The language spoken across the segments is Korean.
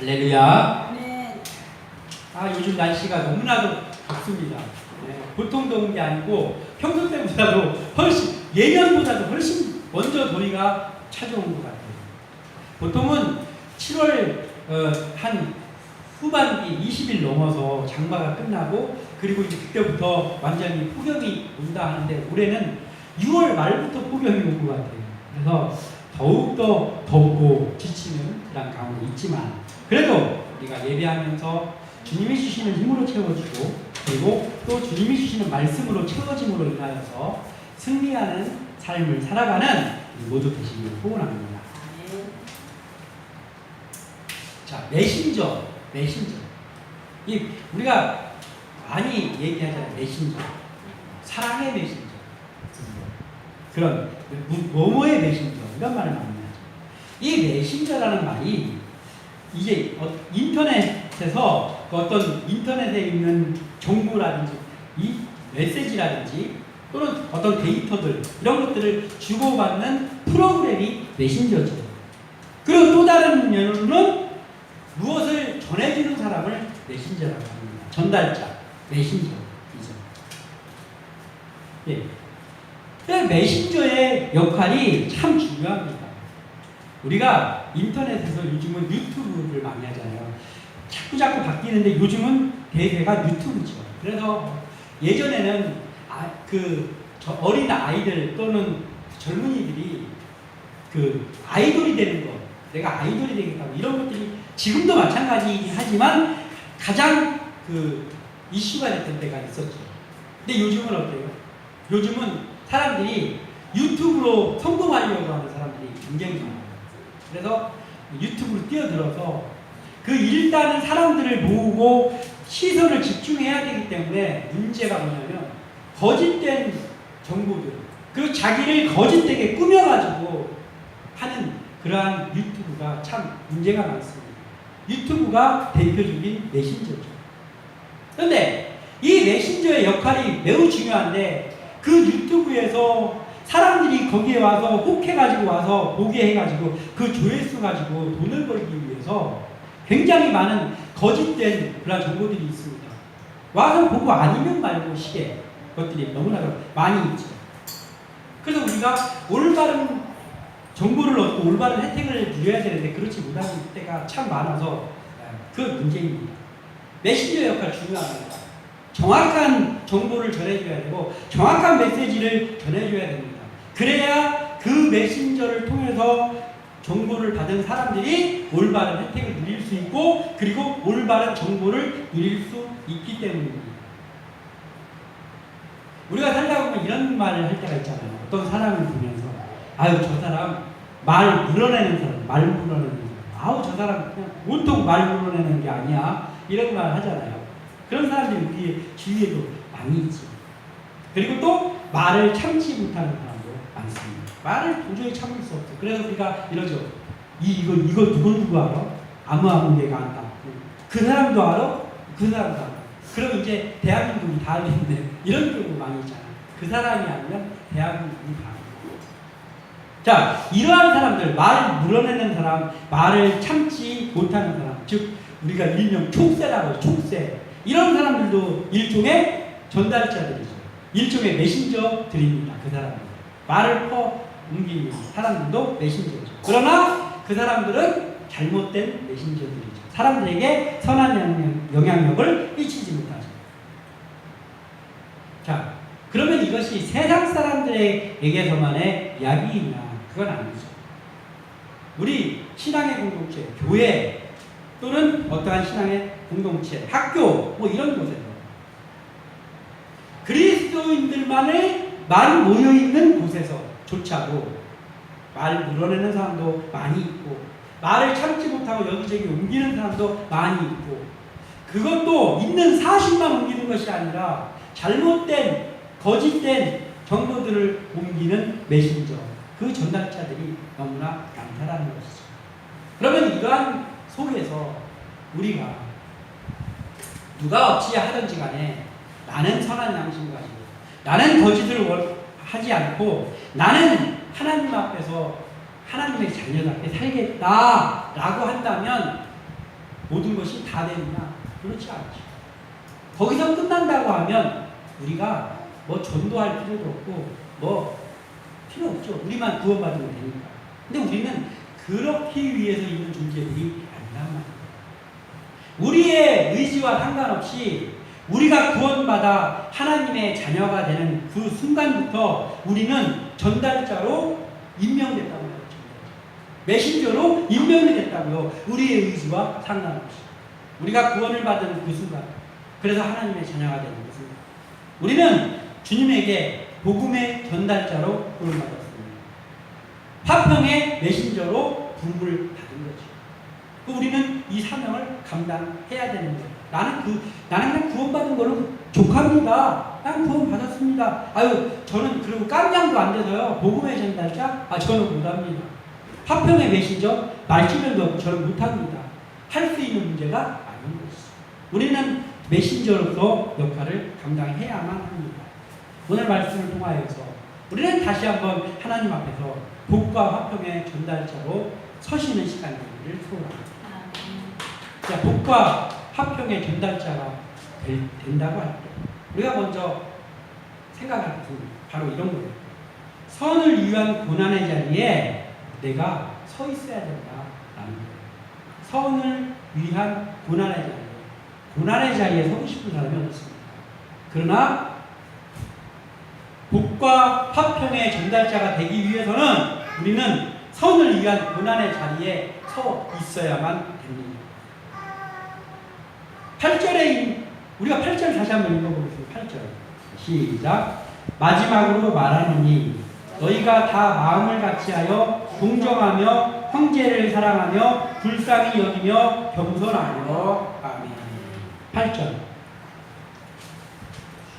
할렐루야. 네. 요즘 날씨가 너무나도 덥습니다. 보통 더운 게 아니고 평소 때보다도 훨씬, 예년보다도 훨씬 먼저 더위가 찾아온 것 같아요. 보통은 7월 한 후반기 20일 넘어서 장마가 끝나고 그리고 이제 그때부터 완전히 폭염이 온다 하는데 올해는 6월 말부터 폭염이 온 것 같아요. 그래서 더욱더 덥고 지치는 그런 가운데 있지만 그래도 우리가 예배하면서 주님이 주시는 힘으로 채워주고 그리고 또 주님이 주시는 말씀으로 채워짐으로 인하여서 승리하는 삶을 살아가는 모두 되시기를 소원합니다. 자, 메신저. 이 우리가 많이 얘기하잖아요. 메신저. 사랑의 메신저. 그런 뭐뭐의 메신저 이런 말을 많이 하죠. 이 메신저라는 말이 이제 인터넷에서 어떤 인터넷에 있는 정보라든지 이 메시지라든지 또는 어떤 데이터들 이런 것들을 주고받는 프로그램이 메신저죠. 그리고 또 다른 면으로는 무엇을 전해주는 사람을 메신저라고 합니다. 전달자, 메신저이죠. 예. 메신저의 역할이 참 중요합니다. 우리가 인터넷에서 요즘은 유튜브를 많이 하잖아요. 자꾸 바뀌는데 요즘은 대세가 유튜브죠. 그래서 예전에는 어린 아이들 또는 젊은이들이 아이돌이 되는 것, 내가 아이돌이 되겠다 이런 것들이 지금도 마찬가지이긴 하지만 가장 이슈가 됐던 때가 있었죠. 근데 요즘은 어때요? 요즘은 사람들이 유튜브로 성공하려고 하는 사람들이 굉장히 많아요. 그래서 유튜브로 뛰어들어서 일단은 사람들을 모으고 시선을 집중해야 되기 때문에 문제가 뭐냐면 거짓된 정보들 그리고 자기를 거짓되게 꾸며가지고 하는 그러한 유튜브가 참 문제가 많습니다. 유튜브가 대표적인 메신저죠. 그런데 이 메신저의 역할이 매우 중요한데 그 유튜브에서 사람들이 거기에 와서 혹해가지고 와서 보게 해가지고 그 조회수 가지고 돈을 벌기 위해서 굉장히 많은 거짓된 그런 정보들이 있습니다. 와서 보고 아니면 말고 시계 것들이 너무나 많이 있죠. 그래서 우리가 올바른 정보를 얻고 올바른 혜택을 누려야 되는데 그렇지 못하는 때가 참 많아서 그 문제입니다. 메신저 역할 중요합니다. 정확한 정보를 전해줘야 되고 정확한 메시지를 전해줘야 됩니다. 그래야 그 메신저를 통해서 정보를 받은 사람들이 올바른 혜택을 누릴 수 있고 그리고 올바른 정보를 누릴 수 있기 때문입니다. 우리가 살다 보면 이런 말을 할 때가 있잖아요. 어떤 사람을 보면서 저 사람 말 물어내는 사람 저 사람 그냥 온통 말 물어내는 게 아니야 이런 말 하잖아요. 그런 사람들이 우리 주위에도 많이 있지. 그리고 또 말을 참지 못하는 사람도 많습니다. 말을 도저히 참을 수 없어. 그래서 우리가 이러죠. 이거 누구 알아? 아무 내가 안다. 그 사람도 알아? 그 사람도 알아. 그럼 이제 대한민국이 다 알겠네. 이런 경우 많이 있잖아. 그 사람이 아니면 대한민국이 다 알아. 자, 이러한 사람들, 말을 물어내는 사람, 말을 참지 못하는 사람, 즉 우리가 일명 촉새라고 해요. 촉새. 이런 사람들도 일종의 전달자들이죠. 일종의 메신저들입니다. 그 사람들. 말을 옮기는 사람들도 메신저죠. 그러나 그 사람들은 잘못된 메신저들이죠. 사람들에게 선한 영향력을 끼치지 못하죠. 자, 그러면 이것이 세상 사람들에게서만의 이야기이냐? 그건 아니죠. 우리 신앙의 공동체, 교회 또는 어떠한 신앙의 공동체, 학교 이런 곳에서 그리스도인들만의 많이 모여있는 곳에서조차도 말을 물어내는 사람도 많이 있고 말을 참지 못하고 여기저기 옮기는 사람도 많이 있고 그것도 있는 사실만 옮기는 것이 아니라 잘못된 거짓된 정보들을 옮기는 메신저 그 전달자들이 너무나 많다라는 것이죠. 그러면 이러한 속에서 우리가 누가 어찌하든지 간에 나는 선한 양심 가지고 나는 거짓을 하지 않고 나는 하나님 앞에서 하나님의 자녀답게 살겠다라고 한다면 모든 것이 다 되느냐? 그렇지 않죠. 거기서 끝난다고 하면 우리가 뭐 전도할 필요도 없고 뭐 필요 없죠. 우리만 구원받으면 되니까. 근데 우리는 그렇기 위해서 있는 존재들이 아니란 말이에요. 우리의 의지와 상관없이 우리가 구원받아 하나님의 자녀가 되는 그 순간부터 우리는 전달자로 임명됐다고 해요. 메신저로 임명이 됐다고요. 우리의 의지와 상관없이. 우리가 구원을 받은 그 순간. 그래서 하나님의 자녀가 되는 그 순간. 우리는 주님에게 복음의 전달자로 구원받았습니다. 화평의 메신저로 부름을 받은 거죠. 우리는 이 사명을 감당해야 되는 거예요. 나는 그냥 구원받은 거로 족합니다. 난 구원받았습니다. 아유, 저는 그리고 깜냥도 안 돼서요. 복음의 전달자? 저는 못합니다. 화평의 메신저? 말주변도 저는 못합니다. 할 수 있는 문제가 아닌 것이죠. 우리는 메신저로서 역할을 감당해야만 합니다. 오늘 말씀을 통하여서 우리는 다시 한번 하나님 앞에서 복과 화평의 전달자로 서시는 시간이기를 소원합니다. 자, 복과 화평의 전달자가 된다고 할 때 우리가 먼저 생각할 것은 바로 이런 거예요. 선을 위한 고난의 자리에 내가 서 있어야 된다라는 거예요. 선을 위한 고난의 자리에 서고 싶은 사람이 어디 있습니까? 그러나 복과 화평의 전달자가 되기 위해서는 우리는 선을 위한 고난의 자리에 서 있어야만 됩니다. 8절에 우리가 8절 다시 한번 읽어보겠습니다. 8절 시작. 마지막으로 말하노니 너희가 다 마음을 같이하여 동정하며 형제를 사랑하며 불쌍히 여기며 겸손하여. 아멘. 8절.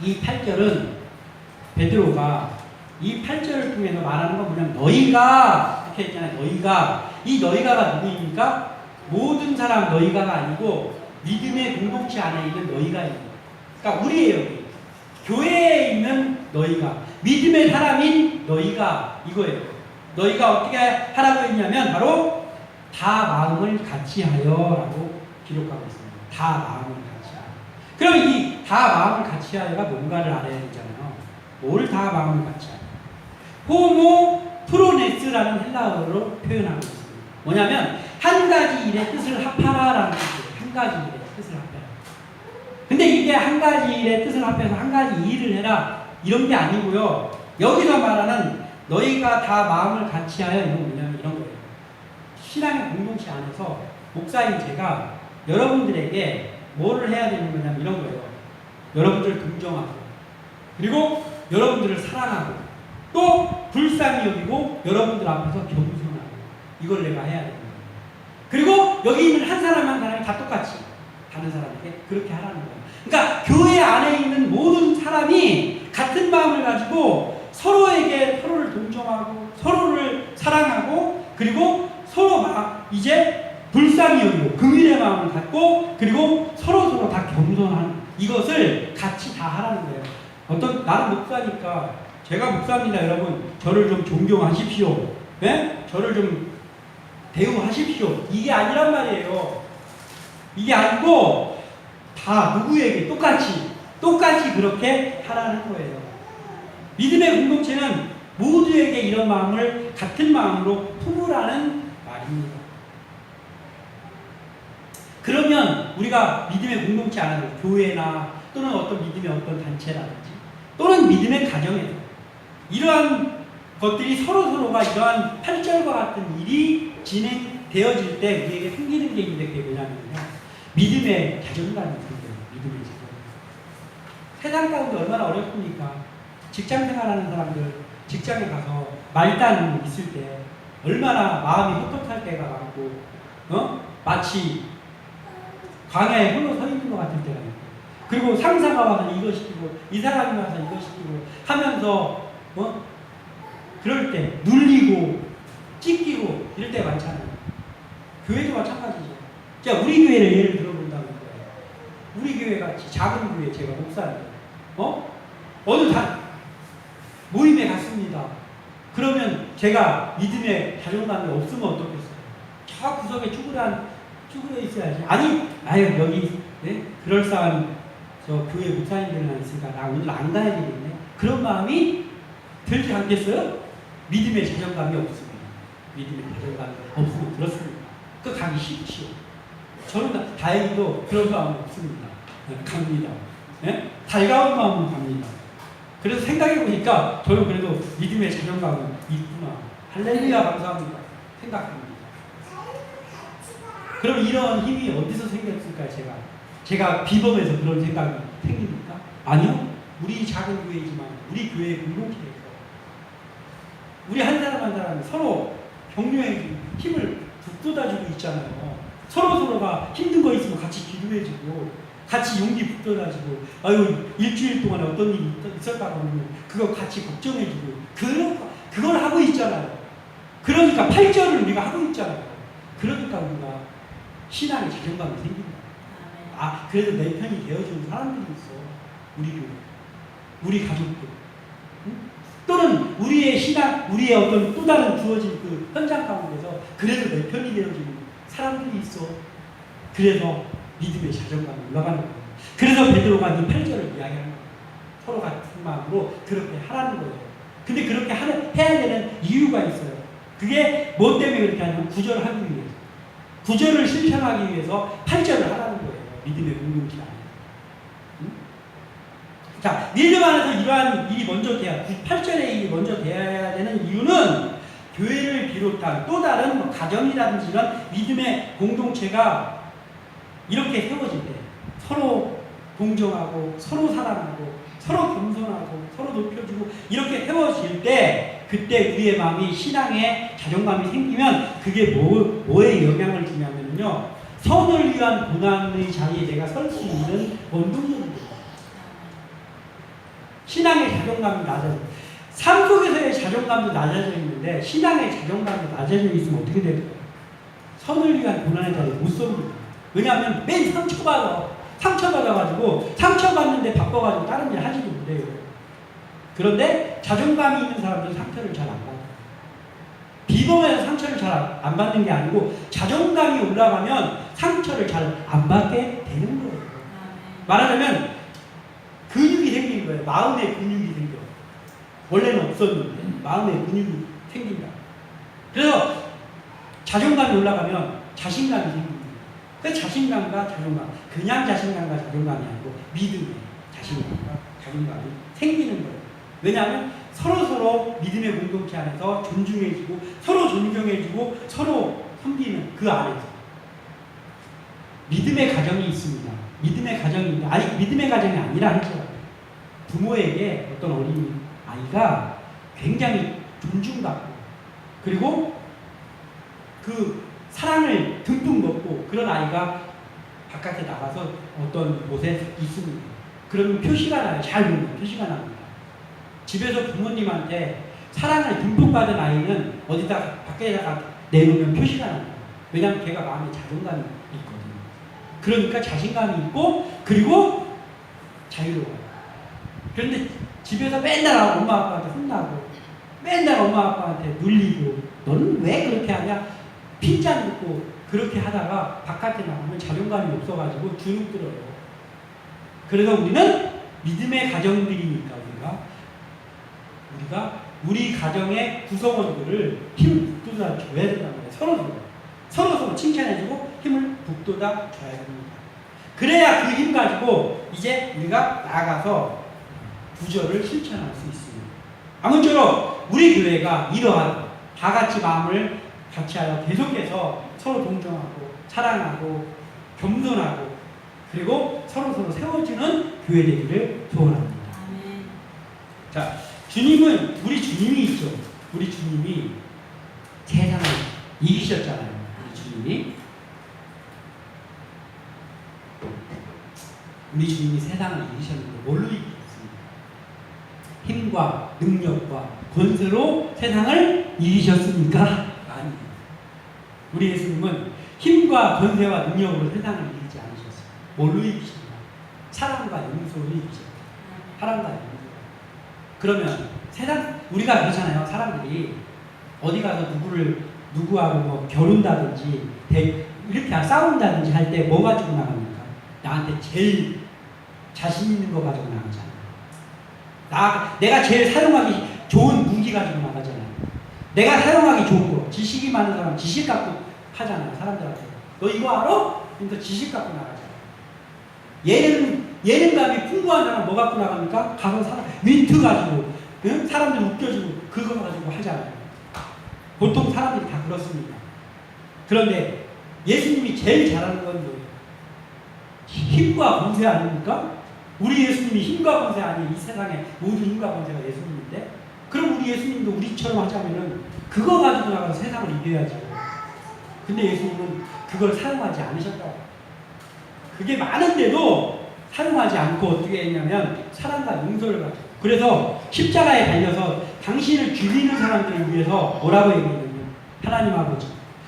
이 8절은 베드로가 이 8절을 통해서 말하는 건 그냥 너희가 이렇게 했잖아요. 너희가가 누구입니까? 모든 사람 너희가가 아니고 믿음의 공동체 안에 있는 너희가예요. 그러니까 우리예요. 교회에 있는 너희가, 믿음의 사람인 너희가 이거예요. 너희가 어떻게 하라고 했냐면 바로 다 마음을 같이 하여라고 기록하고 있습니다. 다 마음을 같이 하여. 그럼 이 다 마음을 같이 하여가 뭔가를 알아야 되잖아요. 뭘 다 마음을 같이 하여? 호모 프로네스라는 헬라어로 표현하고 있습니다. 뭐냐면 한 가지 일의 뜻을 합하라라는 뜻이에요. 한 가지 일의 뜻을 합해라. 근데 이게 한 가지 일의 뜻을 합해서 한 가지 일을 해라 이런 게 아니고요. 여기서 말하는 너희가 다 마음을 같이 하여 이건 뭐냐면 이런 거예요. 신앙의 공동체 안에서 목사인 제가 여러분들에게 뭐를 해야 되는 거냐면 이런 거예요. 여러분들을 동정하고 그리고 여러분들을 사랑하고 또 불쌍히 여기고 여러분들 앞에서 겸손하고 이걸 내가 해야 되는 거예요. 그리고 여기 있는 한 사람 한 사람이 다 똑같이 다른 사람에게 그렇게 하라는 거예요. 그러니까 교회 안에 있는 모든 사람이 같은 마음을 가지고 서로를 동정하고 서로를 사랑하고 그리고 서로 이제 불쌍히 여기고 긍휼의 마음을 갖고 그리고 서로 다 겸손하는 이것을 같이 다 하라는 거예요. 나는 목사니까 제가 목사입니다. 여러분 저를 좀 존경하십시오. 네? 저를 좀 대우하십시오. 이게 아니란 말이에요. 이게 아니고 다 누구에게 똑같이 그렇게 하라는 거예요. 믿음의 공동체는 모두에게 이런 마음을 같은 마음으로 품으라는 말입니다. 그러면 우리가 믿음의 공동체 안에서 교회나 또는 어떤 믿음의 어떤 단체라든지 또는 믿음의 가정에서 이러한 것들이 서로가 이러한 8절과 같은 일이 진행되어질 때 우리에게 생기는 게 있는데 그게 뭐냐면요. 믿음의 자존감이 생겨요. 믿음의 자존감. 세상 가운데 얼마나 어렵습니까? 직장 생활하는 사람들 직장에 가서 말단 있을 때 얼마나 마음이 헛헛할 때가 많고 마치 광야에 홀로 서 있는 것 같을 때가 있고 그리고 상사가 와서 이거 시키고 이 사람이 와서 이거 시키고 하면서 그럴 때 눌리고 찢기고 이럴 때 많잖아요. 교회도 마찬가지죠. 자, 우리 교회를 예를 들어본다는 거예요. 우리 교회 같이 작은 교회 제가 목사인데 어느 모임에 갔습니다. 그러면 제가 믿음의 자존감이 없으면 어떻겠어요? 저 구석에 쭈그려 있어야지. 아니, 아유 여기 네? 그럴싸한 저 교회 목사님들만 있으니까 나 오늘 안 가야 되겠네. 그런 마음이 들지 않겠어요? 믿음의 자존감이 없습니다. 믿음의 자존감이 없으면 그렇습니다. 그 가기 싫지요. 저는 다행히도 그런 마음이 없습니다. 갑니다. 네? 달가운 마음은 갑니다. 그래서 생각해 보니까 저는 그래도 믿음의 자존감은 있구나. 할렐루야 감사합니다. 생각합니다. 그럼 이런 힘이 어디서 생겼을까요? 제가 비범해서 그런 생각이 생깁니까? 아니요. 우리 작은 교회지만 우리 교회 공동체에서 우리 한 사람 한 사람이 서로 격려해 힘을 북돋아주고 있잖아요. 서로가 힘든 거 있으면 같이 기도해주고 같이 용기 북돋아주고 아유 일주일 동안에 어떤 일이 있었다고 하면 그거 같이 걱정해주고 그걸 하고 있잖아요. 그러니까 8절을 우리가 하고 있잖아요. 그러니까 우리가 신앙의 자존감이 생깁니다. 아 그래도 내 편이 되어주는 사람들이 있어. 우리 교회, 우리 가족들, 응? 또는 우리의 신앙, 우리의 어떤 또 다른 주어진 그 현장 가운데서 그래도 내 편이 되어주는 사람들이 있어. 그래서 믿음의 자존감이 올라가는 거예요. 그래서 베드로가 이 8절을 이야기하는 거예요. 서로 같은 마음으로 그렇게 하라는 거예요. 근데 그렇게 해야 되는 이유가 있어요. 그게 뭐 때문에 그렇게 하냐면 구절을 하기 위해서. 구절을 실천하기 위해서 8절을 하라는 거예요. 믿음의 공동체 안에. 응? 자, 믿음 안에서 이러한 일이 먼저 돼야, 8절의 일이 먼저 돼야 되는 이유는 교회를 비롯한 또 다른 뭐 가정이라든지 이런 믿음의 공동체가 이렇게 세워질 때 서로 동정하고 서로 사랑하고 서로 겸손하고 서로 높여주고 이렇게 세워질 때 그때 우리의 마음이 신앙의 자존감이 생기면 그게 뭐에 영향을 주냐면요. 선을 위한 고난의 자리에 내가 설 수 있는 원동력이 됩니다. 신앙의 자존감이 낮아져. 삶 속에서의 자존감도 낮아져 있는데 신앙의 자존감이 낮아져 있으면 어떻게 될까요? 선을 위한 고난의 자리에 못 섭니다. 왜냐하면 맨 상처받아가지고 상처받는데 바빠가지고 다른 일 하지도 못해요. 그런데 자존감이 있는 사람들은 상처를 잘 안 받아요. 비범해서 상처를 잘 안 받는 게 아니고 자존감이 올라가면 상처를 잘 안 받게 되는 거예요. 말하자면 근육이 생기는 거예요. 마음의 근육이 생겨. 원래는 없었는데 마음의 근육이 생긴다. 그래서 자존감이 올라가면 자신감이 생깁니다. 그 자신감과 자존감, 그냥 자신감과 자존감이 아니고 믿음의 자신감과 자존감이 생기는 거예요. 왜냐하면 서로 믿음의 공동체 안에서 존중해주고 서로 존경해주고 서로 섬기는 그 안에서 믿음의 가정이 있습니다. 믿음의 가정이 있는데 아니 믿음의 가정이 아니라 하죠. 부모에게 어떤 어린 아이가 굉장히 존중받고 그리고 그 사랑을 듬뿍 먹고 그런 아이가 바깥에 나가서 어떤 곳에 있습니다. 그러면 표시가 나요. 잘 보면 표시가 납니다. 집에서 부모님한테 사랑을 듬뿍 받은 아이는 어디다 밖에다가 내놓으면 표시가 납니다. 왜냐하면 걔가 마음에 자존감이 있거든요. 그러니까 자신감이 있고 그리고 자유로워요. 그런데 집에서 맨날 엄마 아빠한테 혼나고 맨날 엄마 아빠한테 눌리고 너는 왜 그렇게 하냐 핀잔 듣고 그렇게 하다가 바깥에 나가면 자존감이 없어가지고 주눅 들어요. 그래서 우리는 믿음의 가정들이니까 우리가 우리 가정의 구성원들을 힘을 북돋아 줘야 된다는 거예요. 서로 칭찬해주고 힘을 북돋아 줘야 됩니다. 그래야 그 힘 가지고 이제 우리가 나가서 구절을 실천할 수 있습니다. 아무쪼록 우리 교회가 이러한 다 같이 마음을 같이 하여 계속해서 서로 동정하고 사랑하고 겸손하고 그리고 서로 세워주는 교회 되기를 소원합니다. 아멘. 자, 주님은 우리 주님이 있죠. 우리 주님이 세상을 이기셨잖아요. 우리 주님이 세상을 이기셨는데 뭘로 이기셨습니까? 힘과 능력과 권세로 세상을 이기셨습니까? 아니에요. 우리 예수님은 힘과 권세와 능력으로 세상을 이기지 않으셨어요. 뭘로 이기십니까? 사랑과 용서로 이기셨어요. 사랑과 용서. 그러면 우리가 그렇잖아요. 사람들이 어디 가서 누구하고 뭐 결혼다든지 이렇게 싸운다든지 할 때 뭐 가지고 나갑니까? 나한테 제일 자신 있는 거 가지고 나가잖아. 내가 제일 사용하기 좋은 무기 가지고 나가잖아요. 내가 사용하기 좋은 거. 지식이 많은 사람 지식 갖고 하잖아요. 사람들한테. 너 이거 알아? 그러니까 지식 갖고 나가잖아요. 예능감이 풍부한 사람 뭐 갖고 나갑니까? 가서 윈트 가지고, 응? 사람들 웃겨주고 그거 가지고 하잖아요. 보통 사람들이 다 그렇습니다. 그런데 예수님이 제일 잘하는 건 뭐예요? 힘과 권세 아닙니까? 우리 예수님이 힘과 권세 아닌 이 세상에 모든 힘과 권세가 예수님인데, 그럼 우리 예수님도 우리처럼 하자면은 그거 가지고 나가서 세상을 이겨야죠. 근데 예수님은 그걸 사용하지 않으셨다고. 그게 많은데도 사용하지 않고 어떻게 했냐면 사랑과 용서를 가지고. 그래서 십자가에 달려서 당신을 죽이는 사람들을 위해서 뭐라고 얘기했냐면, 하나님 아버지,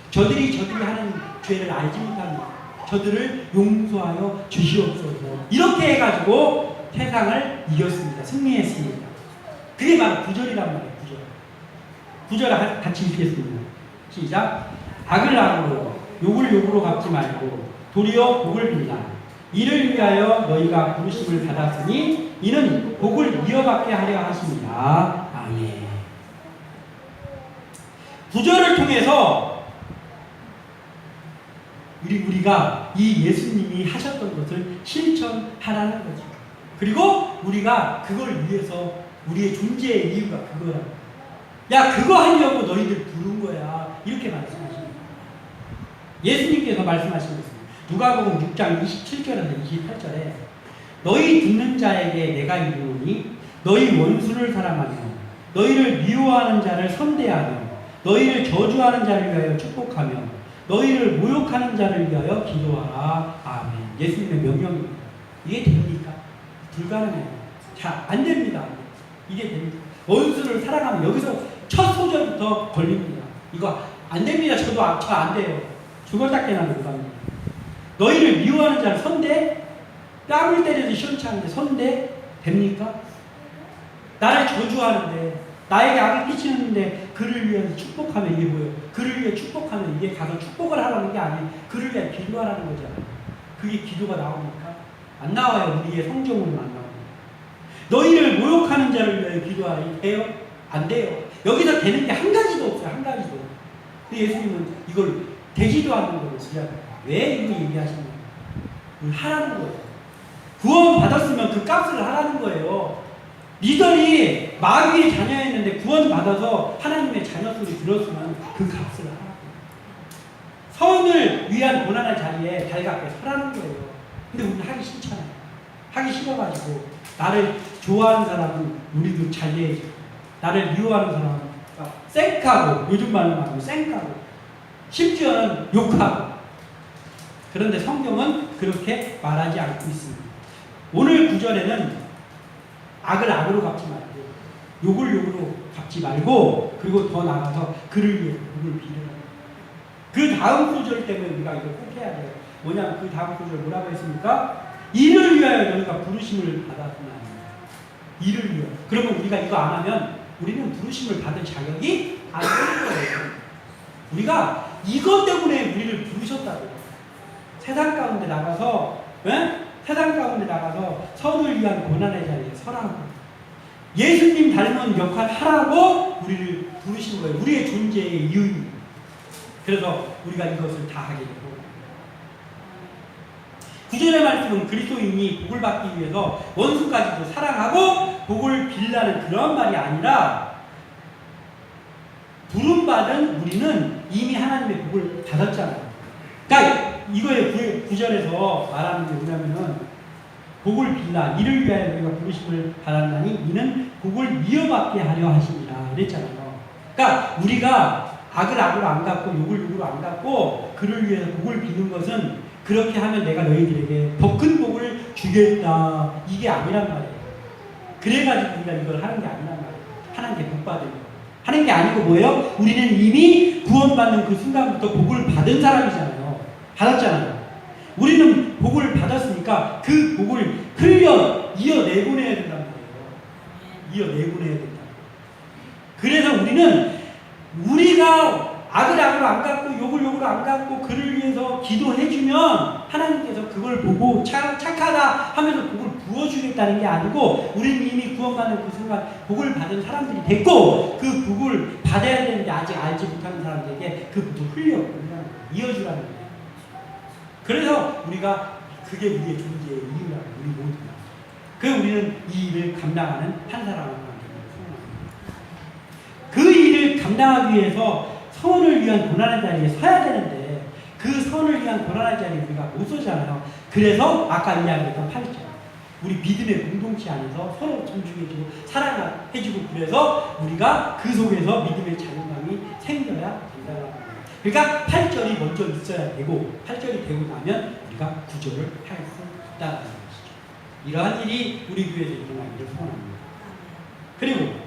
저들이 하는 죄를 알지 못합니다. 저들을 용서하여 주시옵소서. 이렇게 해가지고 세상을 이겼습니다. 승리했습니다. 그게 바로 구절이란 말이에요. 구절을 같이 읽겠습니다. 시작. 악을 악으로 욕을 욕으로 갚지 말고 도리어 복을 빌라. 이를 위하여 너희가 부르심을 받았으니 이는 복을 이어받게 하려 하십니다. 아멘. 구절을 통해서 우리가 이 예수님이 하셨던 것을 실천하라는 거죠. 그리고 우리가 그걸 위해서 우리의 존재의 이유가 그거라고. 야, 그거 하려고 너희들 부른 거야. 이렇게 말씀하십니다. 예수님께서 말씀하신 것입니다. 누가복음 6장 27절에서 28절에 너희 듣는 자에게 내가 이르노니 너희 원수를 사랑하며 너희를 미워하는 자를 선대하며 너희를 저주하는 자를 위하여 축복하며 너희를 모욕하는 자를 위하여 기도하라. 아멘. 예수님의 명령입니다. 이게 됩니까? 불가능해요. 자, 안 됩니다. 이게 됩니까? 원수를 사랑하면 여기서 첫 소절부터 걸립니다. 이거 안 됩니다. 저도 안 돼요. 죽었다깨나 못합니다. 너희를 미워하는 자를 선대? 뺨을 때려도 시원치 않은데 선대? 됩니까? 나를 저주하는데 나에게 악을 끼치는데 그를 위해서 축복하면 이게 뭐예요? 그를 위해 축복하면 이게 가서 축복을 하라는 게 아니에요. 그를 위해 기도하라는 거잖아요. 그게 기도가 나옵니까? 안 나와요. 우리의 성경으로는 안 나옵니다. 너희를 모욕하는 자를 위해 기도하라. 돼요? 안 돼요. 여기서 되는 게 한 가지도 없어요. 한 가지도. 근데 예수님은 이걸 되지도 않는 걸로 지적합니다. 왜 이거 얘기하시는 거예요? 하라는 거예요. 구원 받았으면 그 값을 하라는 거예요. 니들이 마귀의 자녀였는데 구원 받아서 하나님의 자녀 소리 들었으면 그 값을 하라고. 선을 위한 고난의 자리에 달갑게 서라는 거예요. 근데 우리는 하기 싫잖아요. 하기 싫어가지고 나를 좋아하는 사람은 우리도 잘 내야지. 나를 미워하는 사람은 쌩까고, 요즘 말로 말하면 쌩까고, 심지어는 욕하고. 그런데 성경은 그렇게 말하지 않고 있습니다. 오늘 구절에는 악을 악으로 갚지 말고 욕을 욕으로 갚지 말고, 그리고 더 나아가서 그를 위해 복을 빌으라. 그 다음 구절 때문에 우리가 이걸 꼭 해야 돼요. 뭐냐면 그 다음 구절 뭐라고 했습니까? 이를 위하여 너희가 부르심을 받았구나. 이를 위하여. 그러면 우리가 이거 안 하면 우리는 부르심을 받을 자격이 안 되는 거예요. 우리가 이것 때문에 우리를 부르셨다고요. 세상 가운데 나가서, 세상 가운데 나가서 선을 위한 고난의 자리에 서라고, 예수님 닮은 역할 하라고 우리를 부르신 거예요. 우리의 존재의 이유입니다. 그래서 우리가 이것을 다 하게 되고, 구절의 말씀은 그리스도인이 복을 받기 위해서 원수까지도 사랑하고 복을 빌라는 그런 말이 아니라, 부름받은 우리는 이미 하나님의 복을 받았잖아요. 그러니까 이거의 구절에서 말하는 게 뭐냐면은, 복을 빌라, 이를 위하여 우리가 부르심을 받았나니 이는 복을 이어받게 하려 하십니다. 이랬잖아요. 그러니까 우리가 악을 악으로 안 갚고 욕을 욕으로 안 갚고 그를 위해서 복을 비는 것은 그렇게 하면 내가 너희들에게 더 큰 복을 주겠다, 이게 아니란 말이에요. 그래가지고 우리가 이걸 하는 게 아니란 말이에요. 하나님께 복 받으려 하는 게 아니고 뭐예요? 우리는 이미 구원받는 그 순간부터 복을 받은 사람이잖아요. 받았잖아요. 우리는 복을 받았으니까 그 복을 이어내보내야 된다는 거예요. 이어내보내야 된다. 그래서 우리는 우리가 악을 악으로 안 갚고 욕을 욕으로 안 갚고 그를 위해서 기도해주면 하나님께서 그걸 보고 착하다 하면서 복을 부어주겠다는 게 아니고 우리는 이미 구원받는 그 순간 복을 받은 사람들이 됐고 그 복을 받아야 되는데 아직 알지 못하는 사람들에게 그 복을 흘려보내라는 거예요. 이어주라는 거예요. 그래서 우리가 그게 우리의 존재의 이유라고 우리 모두가. 그 우리는 이 일을 감당하는 한 사람을 그 일을 감당하기 위해서 선을 위한 고난의 자리에 서야 되는데 그 선을 위한 고난의 자리에 우리가 못 서잖아요. 그래서 아까 이야기했던 8절 우리 믿음의 공동체 안에서 서로 존중해주고 사랑해주고 그래서 우리가 그 속에서 믿음의 자존감이 생겨야 된다는 거예요. 그러니까 8절이 먼저 있어야 되고 8절이 되고 나면 우리가 9절을 할 수 있다는 것이죠. 이러한 일이 우리 교회에서 일어나기를 소원합니다. 그리고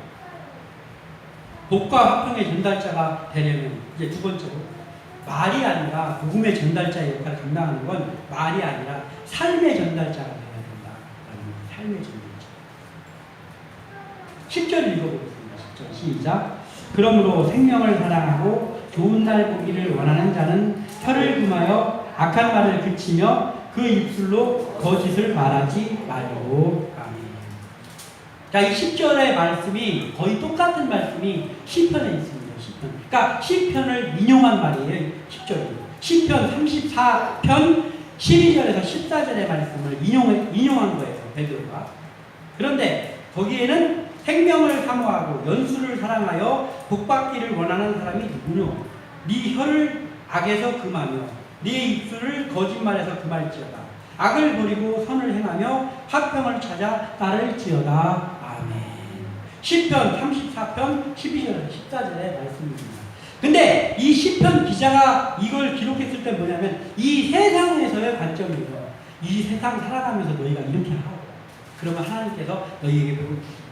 복과 화평의 전달자가 되려면 이제 두 번째로 말이 아니라 복음의 전달자의 역할을 감당하는 건 말이 아니라 삶의 전달자가 되어야 된다라는 삶의 전달자. 10절 읽어보겠습니다. 10절 시작. 그러므로 생명을 사랑하고 좋은 날 보기를 원하는 자는 혀를 금하여 악한 말을 그치며 그 입술로 거짓을 말하지 말고. 자, 이 10절의 말씀이 거의 똑같은 말씀이 시편에 있습니다. 시편. 그러니까 시편을 인용한 말이에요. 10절이. 시편 34편 12절에서 14절의 말씀을 인용한 거예요. 베드로가. 그런데 거기에는 생명을 사모하고 연수를 사랑하여 복받기를 원하는 사람이 누구뇨? 네 혀를 악에서 금하며 네 입술을 거짓말에서 금할지어다. 악을 버리고 선을 행하며 화평을 찾아 따를지어다. 아멘. 시편 34편 12절 14절의 말씀입니다. 근데 이 시편 기자가 이걸 기록했을 때 뭐냐면 이 세상에서의 관점이에요. 이 세상 살아가면서 너희가 이렇게 하고 그러면 하나님께서 너희에게 복을 주시고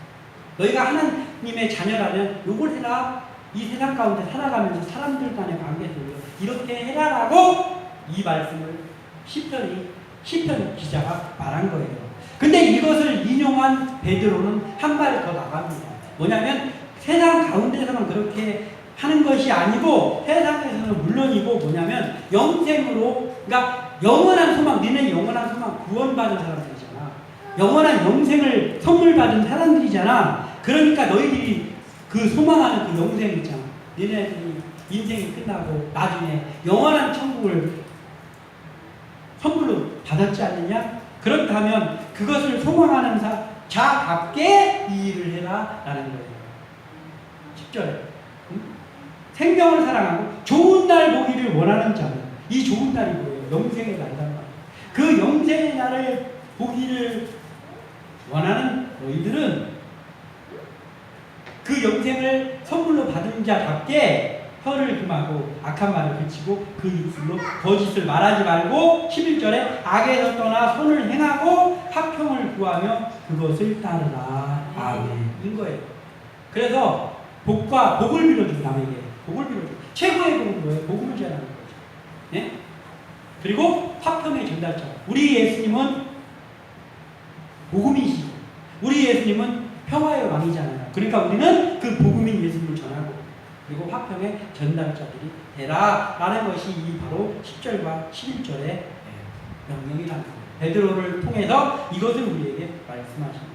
너희가 하나님의 자녀라면 요걸 해라. 이 세상 가운데 살아가면서 사람들 간의 관계에서 이렇게 해라라고 이 말씀을 시편 기자가 말한 거예요. 근데 이것을 인용한 베드로는 한 발 더 나갑니다. 뭐냐면 세상 가운데서만 그렇게 하는 것이 아니고 세상에서는 물론이고 뭐냐면 영생으로 그러니까 영원한 소망, 너는 영원한 소망 구원받은 사람들이잖아. 영원한 영생을 선물 받은 사람들이잖아. 그러니까 너희들이 그 소망하는 그 영생 있잖아. 너네들이 인생이 끝나고 나중에 영원한 천국을 선물로 받았지 않느냐? 그렇다면 그것을 소망하는 자답게 이 일을 해라 라는 거예요. 10절에 생명을 사랑하고 좋은 날 보기를 원하는 자는 이 좋은 날이 뭐예요? 영생의 날이란 말이에요. 그 영생의 날을 보기를 원하는 너희들은 그 영생을 선물로 받은 자답게 혀를 금하고 악한 말을 그치고 그 입술로 거짓을 말하지 말고 11절에 악에서 떠나 선을 행하고 화평을 구하며 그것을 따르라. 아멘인 거예요. 그래서 복을 빌어주고 남에게 복을 빌어주고 최고의 복은 뭐예요? 복음을 전하는 거죠. 네? 그리고 화평의 전달자. 우리 예수님은 복음이시고 우리 예수님은 평화의 왕이잖아요. 그러니까 우리는 그 복음인 예수님을 전하고 그리고 화평의 전달자들이 되라 라는 것이 이 바로 10절과 11절의 명령이라는 거예요. 베드로를 통해서 이것을 우리에게 말씀하십니다.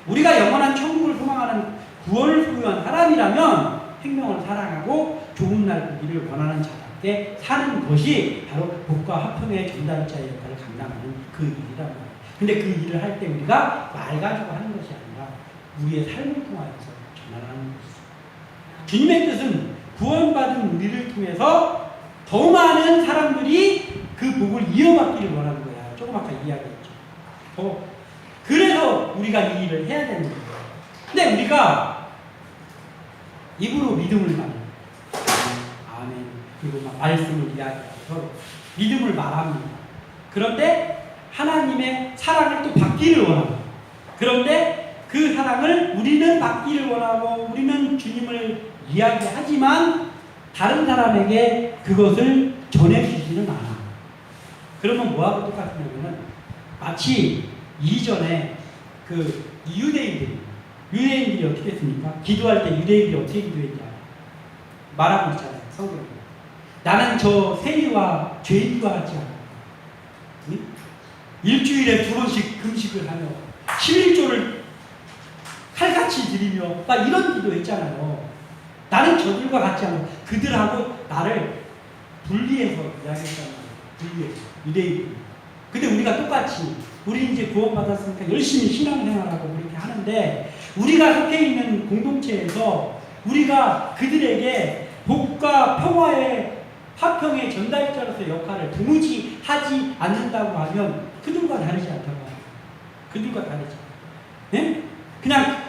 우리가 영원한 천국을 소망하는 구원을 소유한 사람이라면 생명을 사랑하고 좋은 날 보기를 원하는 자답게 사는 것이 바로 복과 화평의 전달자의 역할을 감당하는 그 일이란 말이에요. 근데 그 일을 할 때 우리가 말 가지고 하는 것이 아니라 우리의 삶을 통하여서 전하는 것이죠. 주님의 뜻은 구원받은 우리를 통해서 더 많은 사람들이 그 복을 이어받기를 원하는 거야. 조금 아까 이야기했죠. 그래서 우리가 이 일을 해야 되는 거예요. 근데 우리가 입으로 믿음을 말해요. 아멘. 그리고 막 말씀을 이야기하고 서로 믿음을 말합니다. 그런데 하나님의 사랑을 또 받기를 원합니다. 그런데 그 사랑을 우리는 받기를 원하고 우리는 주님을 이야기하지만 다른 사람에게 그것을 전해주지는 않아. 그러면 뭐하고 똑같냐면은 마치 이전에 그 유대인들이 어떻게 했습니까? 기도할 때 유대인들이 어떻게 기도했냐 말하고 있잖아요. 성경에. 나는 저 세리와 죄인과 같지 않아. 응? 일주일에 2번씩 금식을 하며 11조를 칼같이 드리며 막 이런 기도 했잖아요. 나는 저들과 같지 않아. 그들하고 나를 분리해서 이야기했단 말이에요. 분리해서. 유대인. 근데 우리가 똑같이 우리 이제 구원받았으니까 열심히 신앙생활하고 그렇게 하는데 우리가 속해 있는 공동체에서 우리가 그들에게 복과 평화의 화평의 전달자로서 역할을 도무지 하지 않는다고 하면 그들과 다르지 않다고 합니다. 그들과 다르지. 네? 그냥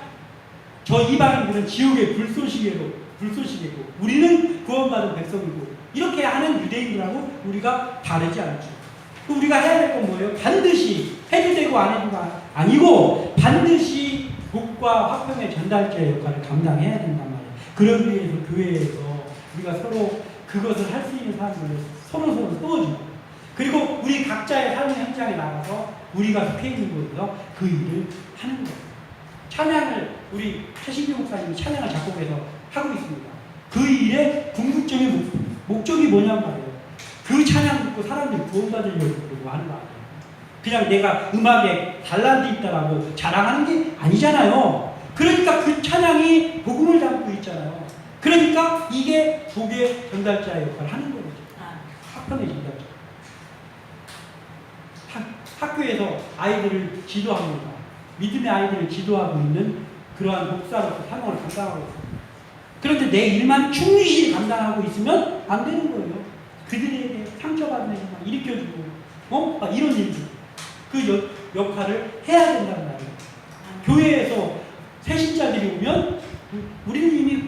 저 이방인들은 지옥의 불쏘시개고 우리는 구원받은 백성이고 이렇게 하는 유대인들하고 우리가 다르지 않죠. 우리가 해야 될 건 뭐예요? 반드시 해도 되고 안 해도가 아니고 반드시 복과 화평의 전달자의 역할을 감당해야 된단 말이에요. 그러기 위해서 교회에서 우리가 서로 그것을 할 수 있는 사람들을 서로 도와주고 그리고 우리 각자의 삶의 현장에 나가서 우리가 속해 있는 곳에서 그 일을 하는 거예요. 찬양을 우리 최신규 목사님이 찬양을 작곡해서 하고 있습니다. 그 일의 궁극적인 목적이 뭐냔 말이에요. 그 찬양 듣고 사람들이 구원받으려고 하는 거 아니에요. 그냥 내가 음악에 달란트 있다라고 자랑하는 게 아니잖아요. 그러니까 그 찬양이 복음을 담고 있잖아요. 그러니까 이게 복의 전달자의 역할을 하는 거죠. 화평의 전달자. 학교에서 아이들을 지도합니다. 믿음의 아이들을 지도하고 있는 그러한 목사로서 사명을 감당하고 있습니다. 그런데 내 일만 충실히 감당하고 있으면 안 되는 거예요. 그들에게 상처받는 일만 일으켜주고, 막 이런 일들. 그 역할을 해야 된다는 말이에요. 교회에서 새신자들이 오면, 우리는 이미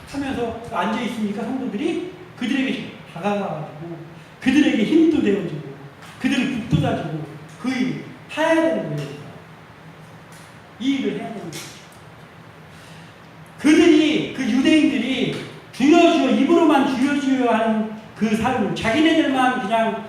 하면서 앉아있으니까 성도들이 그들에게 다가가가지고, 그들에게 힘도 되어주고, 그들을 북돋아주고, 그 일, 해야 되는 거예요. 이 일을 해야 되는 거예요. 그들이, 그 유대인들이 주여 입으로만 주여 하는 그 삶을 자기네들만 그냥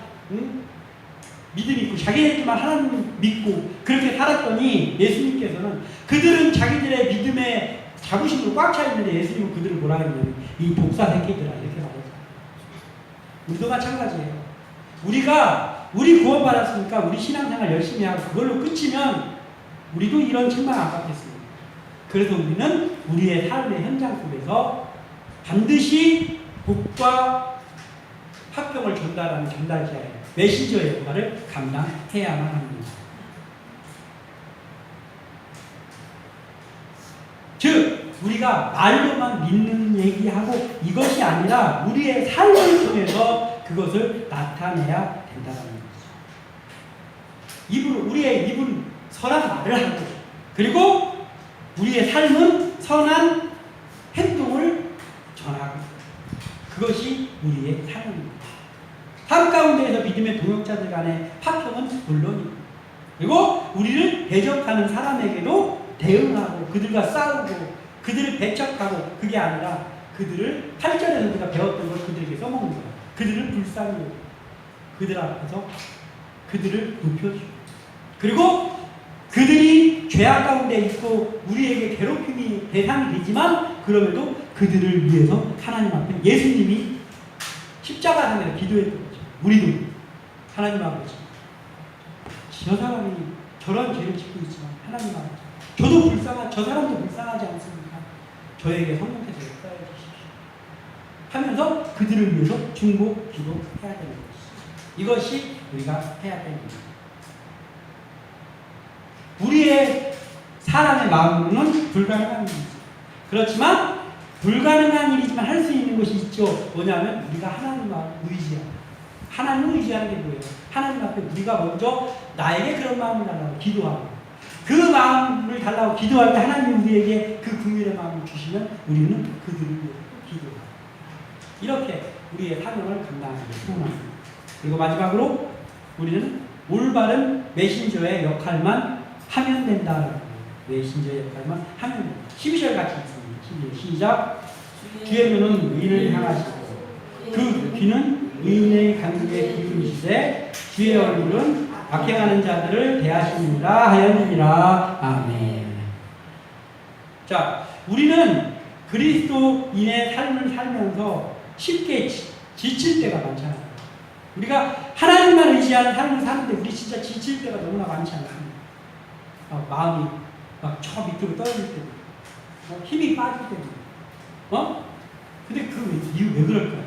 믿음 있고 자기네들만 하나님 믿고 그렇게 살았더니 예수님께서는 그들은 자기들의 믿음의 자부심으로 꽉 차 있는데 예수님은 그들을 뭐라 했냐면 이 독사 새끼들아 이렇게 말했잖아요. 우리도 마찬가지예요. 우리 구원받았으니까 우리 신앙생활 열심히 하고 그걸로 끝이면 우리도 이런 책망 안 받겠습니다. 그래서 우리는 우리의 삶의 현장 속에서 반드시 복과 화평을 전달하는 전달자의 메신저의 역할을 감당해야만 합니다. 즉 우리가 말로만 믿는 얘기하고 이것이 아니라 우리의 삶을 통해서 그것을 나타내야 된다는 거죠. 우리의 입은 선한 말을 하는 거죠. 그리고 우리의 삶은 선한 행동을 전하고 그것이 우리의 삶입니다. 삶 가운데에서 믿음의 동역자들 간의 화평은 물론이고 그리고 우리를 대적하는 사람에게도 대응하고 그들과 싸우고 그들을 배척하고 그게 아니라 그들을 8절에서 우리가 배웠던 걸 그들에게 써먹는 거예요. 그들을 불쌍히 여기고 그들 앞에서 그들을 높여주고 그리고 그들이 죄악 가운데 있고 우리에게 괴롭힘이 대상이 되지만 그럼에도 그들을 위해서 하나님 앞에 예수님이 십자가상에서 기도했던 거죠. 우리도 하나님 아버지 저 사람이 저런 죄를 짓고 있지만 하나님 아버지 저 사람도 불쌍하지 않습니까? 저에게 성령께서 역사해 주십시오 하면서 그들을 위해서 중보 기도해야 되는 것이죠. 이것이 우리가 해야 되는 것입니다. 우리의 사람의 마음으로는 불가능한 일이죠. 그렇지만 불가능한 일이지만 할 수 있는 것이 있죠. 뭐냐면 우리가 하나님을 의지하고 하나님을 의지하는 게 뭐예요? 하나님 앞에 우리가 먼저 나에게 그런 마음을 달라고 기도하고 그 마음을 달라고 기도할 때 하나님 우리에게 그 긍휼의 마음을 주시면 우리는 그들을 위해서 기도하고 이렇게 우리의 사명을 감당하게 소원합니다. 그리고 마지막으로 우리는 올바른 메신저의 역할만 하면 된다. 메신저의 역할만 하면 된다. 12절 같이 있습니다. 12절 시작. 주의 눈은 의인을 향하시고 그 귀는 의인의 간구에 기울이시되 주의 얼굴은 악행하는 자들을 대하시느니라 하였느니라. 아멘. 자, 우리는 그리스도인의 삶을 살면서 쉽게 지칠 때가 많잖아요. 우리가 하나님만 의지하는 삶을 사는데 우리 진짜 지칠 때가 너무나 많지 않습니까? 마음이 막 저 밑으로 떨어질 때도 힘이 빠질 때도 근데 그 이유 왜 그럴까요?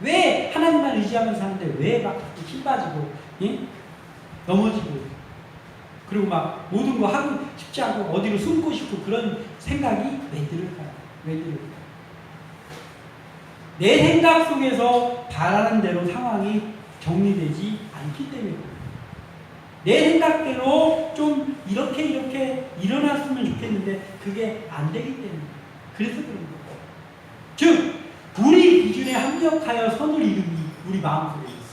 왜 하나님만 의지하면서 사는데 왜 막 힘 빠지고 넘어지고 그리고 막 모든 거 하고 싶지 않고 어디로 숨고 싶고 그런 생각이 왜 들을까요? 왜 들을까요? 내 생각 속에서 바라는 대로 상황이 정리되지 않기 때문에 내 생각대로 좀 이렇게 일어났으면 좋겠는데 그게 안 되기 때문에 그래서 그런 거예요. 즉 우리 기준에 합력하여 선을 이루기 우리 마음속에 있어요.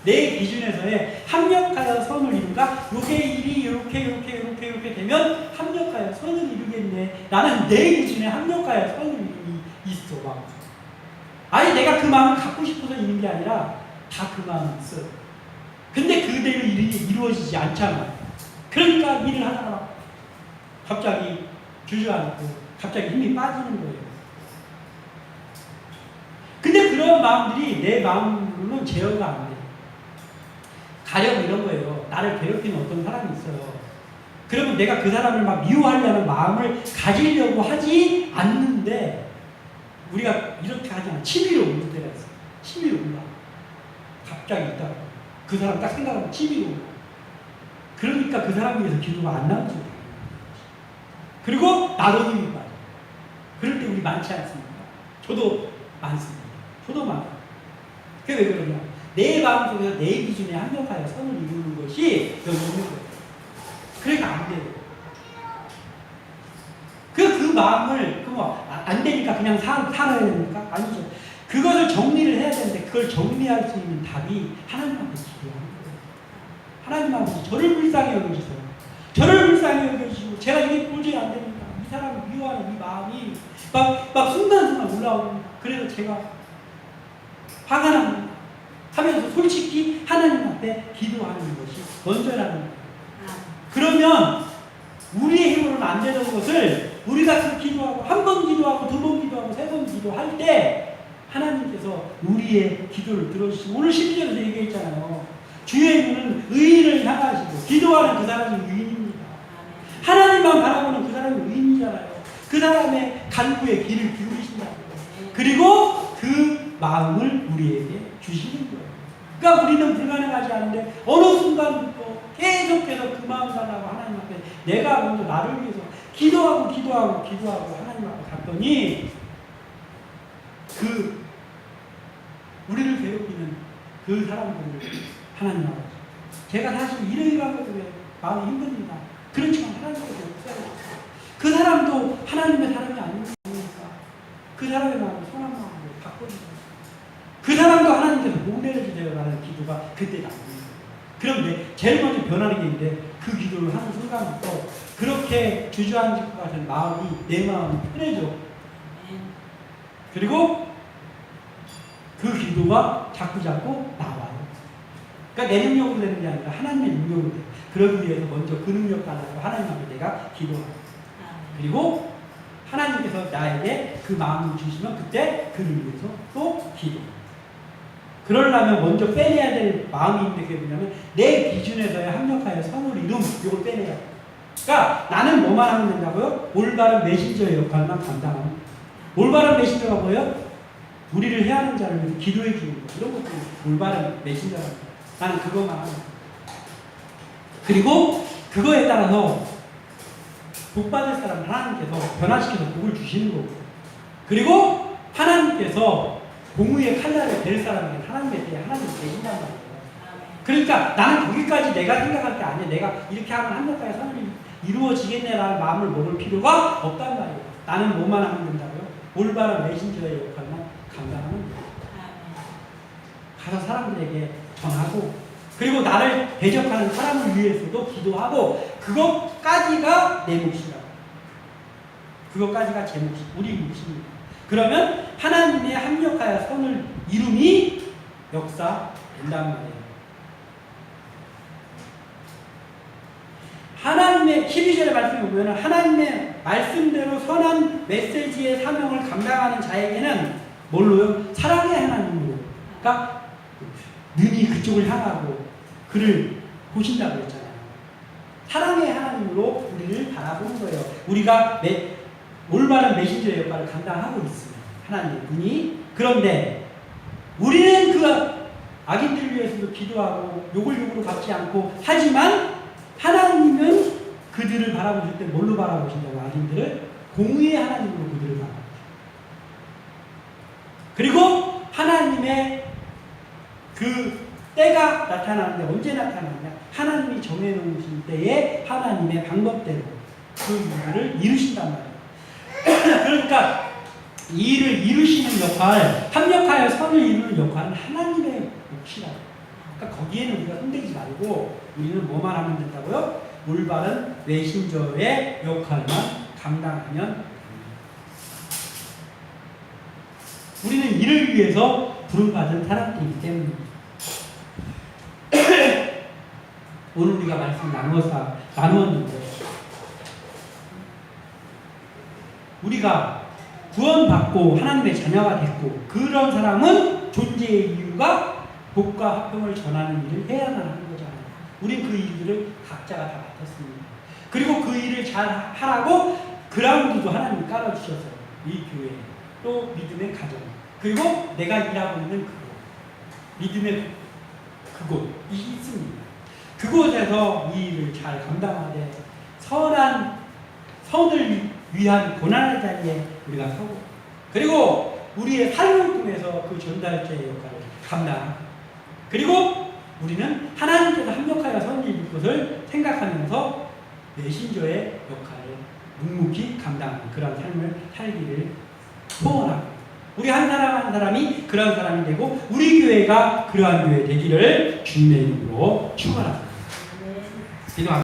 내 기준에서의 합력하여 선을 이룬가? 요게 일이 이렇게 되면 합력하여 선을 이루겠네. 나는 내 기준에 합력하여 선을 이루기 있어 마음속에. 아니 내가 그 마음을 갖고 싶어서 있는 게 아니라 다 그 마음이 있어요. 근데 그대로 일이 이루어지지 않잖아. 그러니까 일을 하다가 갑자기 주저앉고 갑자기 힘이 빠지는 거예요. 근데 그런 마음들이 내 마음으로는 제어가 안 돼요. 가령 이런 거예요. 나를 괴롭히는 어떤 사람이 있어요. 그러면 내가 그 사람을 막 미워하려는 마음을 가지려고 하지 않는데 우리가 이렇게 하지 않아. 치밀어 오는 때가 있어요. 치밀어 올라. 갑자기 있다가 그 사람 딱 생각하면 치밀어 올라. 그러니까 그 사람 위해서 기도가 안 나오죠. 그리고 나도 힘이 빠져. 그럴 때 우리 많지 않습니까? 저도 많습니다. 저도 많아요. 그게 왜 그러냐? 내 마음속에서 내 기준에 합력하여 선을 이루는 것이 여기 있는 거예요. 그러니까 안 돼요. 그 마음을 안 되니까 그냥 살아야 됩니까? 아니죠. 그것을 정리를 해야 되는데 그걸 정리할 수 있는 답이 하나님 앞에 기도하는 거예요. 하나님 앞에 저를 불쌍히 여겨주세요. 저를 불쌍히 여겨주시고 제가 이게 도저히 안 됩니다. 이 사람을 미워하는 이 마음이 막 순간순간 올라옵니다. 그래서 제가 화가 납니다. 하면서 솔직히 하나님 앞에 기도하는 것이 먼저라는 거예요. 그러면 우리의 힘으로는 안 되는 것을 우리가 기도하고 한 번 기도하고 두 번 기도하고 세 번 기도할 때 하나님께서 우리의 기도를 들어주시고 오늘 12절에서 얘기했잖아요. 주의 눈은 의인을 향하시고 기도하는 그 사람이 의인입니다. 하나님만 바라보는 그 사람이 의인이잖아요. 그 사람의 간구에 귀를 기울이신다고요. 그리고 그 마음을 우리에게 주시는 거예요. 그러니까 우리는 불가능하지 않은데 어느 순간부터 계속해서 그 마음 달라고 하나님 앞에 내가 먼저 나를 위해서 기도하고 하나님 앞에 갔더니 우리를 괴롭히는 그 사람들을 하나님 앞에 제가 사실 이러이러한 것들에 마음이 힘듭니다. 그렇지만 하나님께서 없어요. 그 사람도 하나님의 사람이 아닙니까? 그 사람의 마음을 선한 마음으로 바꿔주세요. 그 사람도 하나님께서 못 내려주세요라는 기도가 그때 나옵니다. 그런데 제일 먼저 변하는 게 있는데 그 기도를 하는 순간부터 그렇게 주저앉을 것 같은 마음이 내 마음이 편해져. 그리고 그 기도가 자꾸 나와요. 그러니까 내 능력으로 되는 게 아니라 하나님의 능력으로 돼요. 그러기 위해서 먼저 그 능력 달라고 하나님 앞에 내가 기도합니다. 그리고 하나님께서 나에게 그 마음을 주시면 그때 그를 위해서 또 기도합니다. 그러려면 먼저 빼내야 될 마음이 있는 게 뭐냐면 내 기준에서의 합력하여 선을 이룸 이걸 빼내야 돼요. 그러니까 나는 뭐만 하면 된다고요? 올바른 메신저의 역할만 감당하는. 올바른 메신저가 뭐예요? 우리를 해하는 자를 위해서 기도해 주는 거. 이런 것도 올바른 메신저랍니다. 나는 그것만 하는 거예요. 그리고 그거에 따라서 복 받을 사람을 하나님께서 변화시켜서 복을 주시는 거고. 그리고 하나님께서 공의의 칼날을 댈 사람에게 하나님의 때 하나님이 되신단 말이에요. 그러니까 나는 거기까지 내가 생각할 게 아니야. 내가 이렇게 하면 한나라의 선을 이루어지겠네라는 마음을 먹을 필요가 없단 말이에요. 나는 뭐만 하면 된다고요? 올바른 메신저의 역할만 감당하는 거예요. 가서 사람들에게 전하고 그리고 나를 대적하는 사람을 위해서도 기도하고 그것까지가 내 몫이라고. 그것까지가 제 몫, 우리 몫입니다. 그러면 하나님의 합력하여 선을 이룸이 역사된단 말이에요. 하나님의 12절의 말씀을 보면 하나님의 말씀대로 선한 메시지의 사명을 감당하는 자에게는 뭘로요? 사랑의 하나님으로. 그러니까 눈이 그쪽을 향하고 그를 보신다고 했잖아요. 사랑의 하나님으로 우리를 바라보는 거예요. 우리가 올바른 메신저의 역할을 감당하고 있습니다. 하나님의 분이. 그런데 우리는 그 악인들을 위해서도 기도하고 욕으로 받지 않고 하지만 하나님은 그들을 바라보실 때 뭘로 바라보신다고? 악인들을 공의의 하나님으로 그들을 바라보십니다. 그리고 하나님의 그 때가 나타나는데 언제 나타나느냐? 하나님이 정해놓으신 때에 하나님의 방법대로 그 일을 이루신단 말이에요. 그러니까 이 일을 이루시는 역할, 합력하여 선을 이루는 역할은 하나님의 몫이라고. 그러니까 거기에는 우리가 흔들리지 말고 우리는 뭐만 하면 된다고요? 올바른 메신저의 역할만 감당하면 됩니다. 우리는 이를 위해서 부름받은 사람들이기 때문입니다. 오늘 우리가 말씀 나누었는데 우리가 구원받고 하나님의 자녀가 됐고 그런 사람은 존재의 이유가 복과 화평을 전하는 일을 해야만 하는 거잖아요. 우린 그 일들을 각자가 다 맡았습니다. 그리고 그 일을 잘 하라고 그라운드도 하나님이 깔아주셨어요. 이 교회, 또 믿음의 가정, 그리고 내가 일하고 있는 그곳, 믿음의 그곳이 있습니다. 그곳에서 이 일을 잘 감당하되 선을 위한 고난의 자리에 우리가 서고, 그리고 우리의 삶을 통해서 그 전달자의 역할을 감당하고, 그리고 우리는 하나님께서 합력하여 선을 이룰 것을 생각하면서 메신저의 역할을 묵묵히 감당하는 그런 삶을 살기를 소원하고, 우리 한 사람 한 사람이 그런 사람이 되고 우리 교회가 그러한 교회 되기를 주님의 이름으로 축원합니다. 기도합니다.